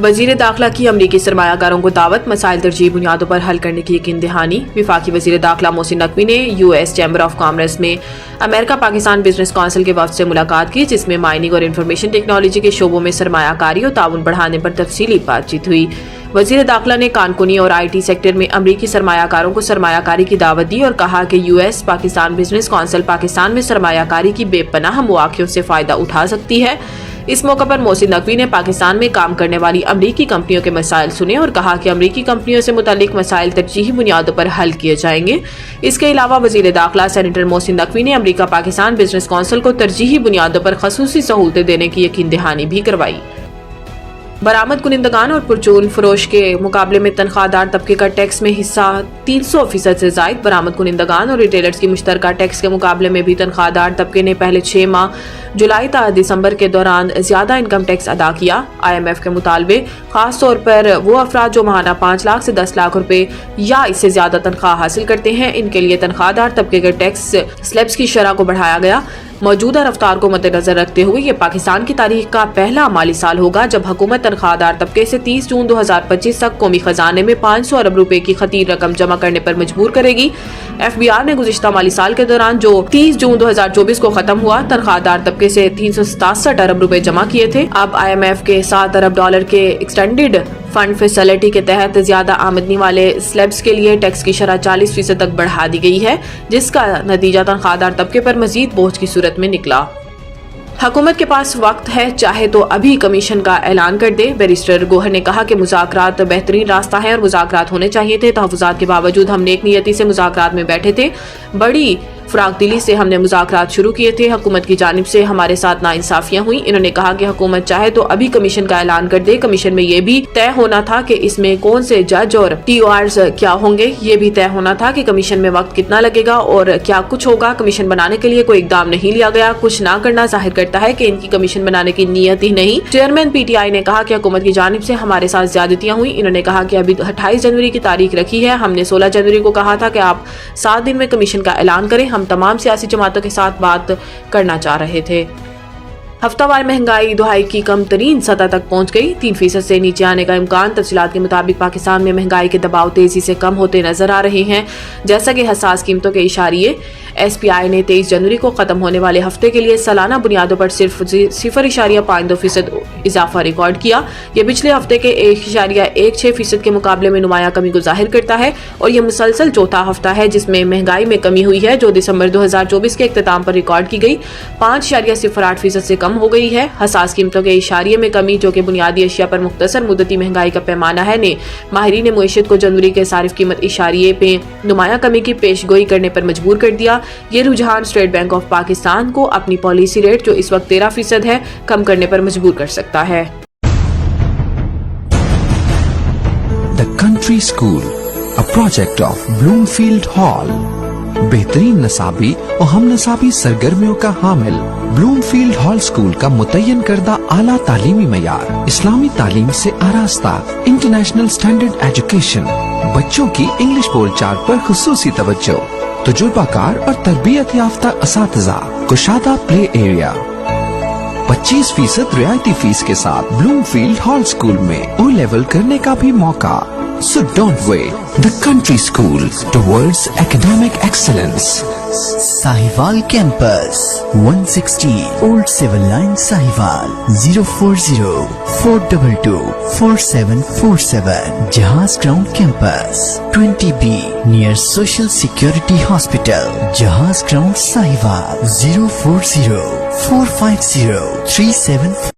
वजीर दाखिला की अमरीकी सरमायाकारों को दावत, मसाइल तरजीही बुनियादों पर हल करने की यकीन दहानी। वफाकी वजीर दाखिला मोहसिन नकवी ने US चैम्बर ऑफ कॉमर्स में अमेरिका पाकिस्तान बिजनेस काउंसिल के वफद से मुलाकात की, जिसमें माइनिंग और इंफॉर्मेशन टेक्नोलॉजी के शोबों में सरमायाकारी और ताउन बढ़ाने पर तफसीली बातचीत हुई। वजीर दाखिला ने कानकुनी और IT सेक्टर में अमरीकी सरमायाकारों को सरमायाकारी की दावत दी और कहा कि US Pakistan business council Pakistan में सरमायाकारी की बेपनाह मौक़ियों से फ़ायदा उठा सकती है। इस मौके पर मोहसिन नकवी ने पाकिस्तान में काम करने वाली अमरीकी कंपनियों के मसाइल सुने और कहा कि अमरीकी कंपनियों से मुतालिक मसाइल तरजीही बुनियादों पर हल किए जाएंगे। इसके अलावा वजीर दाखिला सेनेटर मोहसिन नकवी ने अमरीका पाकिस्तान बिजनेस काउंसिल को तरजीही बुनियादों पर खसूसी सहूलतें देने की यकीन दहानी भी करवाई। बरामद कुनिंदगान और परचून फरोश के मुकाबले में तनख्वाहदार तबके का टैक्स में हिस्सा 300% से जायद। बरामद कुनिंदगान और रिटेलर्स की मुश्तरका टैक्स के मुकाबले में भी तनख्वाहदार तबके ने पहले 6 माह जुलाई ta दिसंबर के दौरान ज्यादा इनकम टैक्स अदा किया। IMF के मुतालबे खास तौर पर वो अफराद जो माहाना 5 लाख से 10 लाख रुपए या इससे ज्यादा तनख्वाह हासिल करते हैं, इनके लिए तनख्वाहदार तबके के टैक्स स्लैब्स की शरह को बढ़ाया गया। मौजूदा रफ्तार को मद्देनजर रखते हुए ये पाकिस्तान की तारीख का पहला माली साल होगा जब हुकूमत तनख्वाहदार तबके से 30 जून 2025 तक कौमी खजाने में 500 अरब रुपए की खतीर रकम जमा करने पर मजबूर करेगी। FBR ने गुज़िश्ता माली साल के दौरान जो 30 जून 2024 को खत्म हुआ, तनख्वाहदार तबके से 367 अरब रुपए जमा किए थे। अब IMF के $7 अरब के एक्सटेंडेड फंड फैसिलिटी के तहत ज्यादा आमदनी वाले स्लैब्स के लिए टैक्स की शरह 40% तक बढ़ा दी गई है, जिसका नतीजा तनख्वाहदार तबके पर मजीद बोझ की सूरत में निकला। हुकूमत के पास वक्त है, चाहे तो अभी कमीशन का ऐलान कर दे। बैरिस्टर गोहर ने कहा कि मुज़ाकरात बेहतरीन रास्ता है और मुज़ाकरात होने चाहिए थे। तहफ़्फ़ुज़ात के बावजूद हम नेक नियती से मुज़ाकरात में बैठे थे। बड़ी फराग दिली से हमने मुज़ाकरात शुरू किए थे। हुकूमत की जानिब से हमारे साथ नाइंसाफियां हुई। इन्होंने कहा कि हुकूमत चाहे तो अभी कमीशन का ऐलान कर दे। कमीशन में ये भी तय होना था कि इसमें कौन से जज और TORs क्या होंगे। ये भी तय होना था कि कमीशन में वक्त कितना लगेगा और क्या कुछ होगा। कमीशन बनाने के लिए कोई इकदाम नहीं लिया गया। कुछ ना करना जाहिर करता है कि इनकी कमीशन बनाने की नीयत ही नहीं। चेयरमैन PTI ने कहा कि हुकूमत की जानिब से हमारे साथ ज्यादतियां हुई। इन्होंने कहा कि अभी 28 जनवरी की तारीख रखी है। हमने 16 जनवरी को कहा था कि आप 7 दिन में कमीशन का ऐलान करें। हम तमाम सियासी जमातों के साथ बात करना चाह रहे थे। हफ्तावार महंगाई दुहाई की कम तरीन सतह तक पहुंच गई। 3% से नीचे आने का इम्कान। तफसीलात के मुताबिक पाकिस्तान में महंगाई के दबाव तेजी से कम होते नजर आ रहे हैं, जैसा कि हसास कीमतों के इशारिये। SPI ने 23 जनवरी को खत्म होने वाले हफ्ते के लिए सालाना बुनियादों पर सिर्फ 0.52% इजाफा रिकॉर्ड किया। यह पिछले हफ्ते के 1.16% के मुकाबले में नुमाया कमी को जाहिर करता है और यह मुसलसल चौथा हफ्ता है जिसमें महंगाई में कमी हुई है, जो दिसंबर 2024 के इख्तिताम पर रिकॉर्ड की गई 5.08% से कम हो गई है। हसास कीमतों के इशारिये में कमी, जो कि बुनियादी अशिया पर मुख्तसर मुद्दती महंगाई का पैमाना है, ने माहिरीन मुईशत को जनवरी के सारिफ कीमत इशारिये पे नुमाया कमी की पेशगोई करने पर मजबूर कर दिया। ये रुझान स्टेट बैंक ऑफ पाकिस्तान को अपनी पॉलिसी रेट, जो इस वक्त 13% है, कम करने पर मजबूर कर सकता है। The Country School, a project of Bloomfield Hall. बेहतरीन नसाबी और हम नसाबी सरगर्मियों का हामिल ब्लूमफील्ड हॉल स्कूल का मुतय्यन करदा आला तालीमी मयार, इस्लामी तालीम से आरास्ता, इंटरनेशनल स्टैंडर्ड एजुकेशन, बच्चों की इंग्लिश बोलचाल पर खुसूसी तवज्जो, तजुर्बाकार और तरबियत याफ्ता असातिज़ा, कुशादा प्ले एरिया, 25% रियायती फीस के साथ ब्लूमफील्ड हॉल स्कूल में O लेवल करने का भी मौका। So don't wait. The Country School towards academic excellence. Sahiwal Campus, 160 Old Civil Line, Sahiwal, 040-422-4747. Jahaz Ground Campus, 20B near Social Security Hospital, Jahaz Ground, Sahiwal, 040-450-37